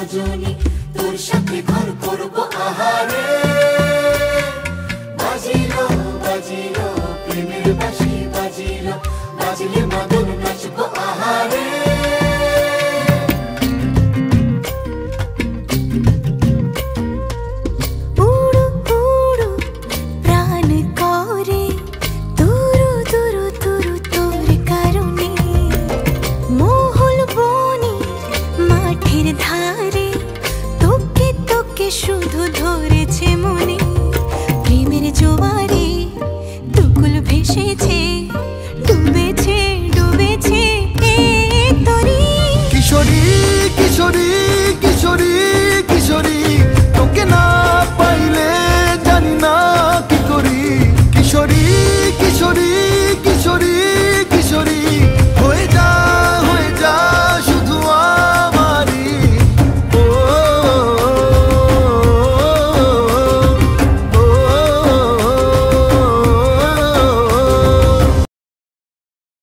রজনী তোর সাথে ঘর করবো আহারে। বাজিলো বাজিলো প্রেমের বাঁশি বাজিলো, বাজলে মদন নাচবো আহারে। শুধু ধরেছে মনে প্রেমের জোয়ারে, দুকুল ভেসেছে, ডুবেছে ডুবেছে এ তরি। কিশোরী কিশোরী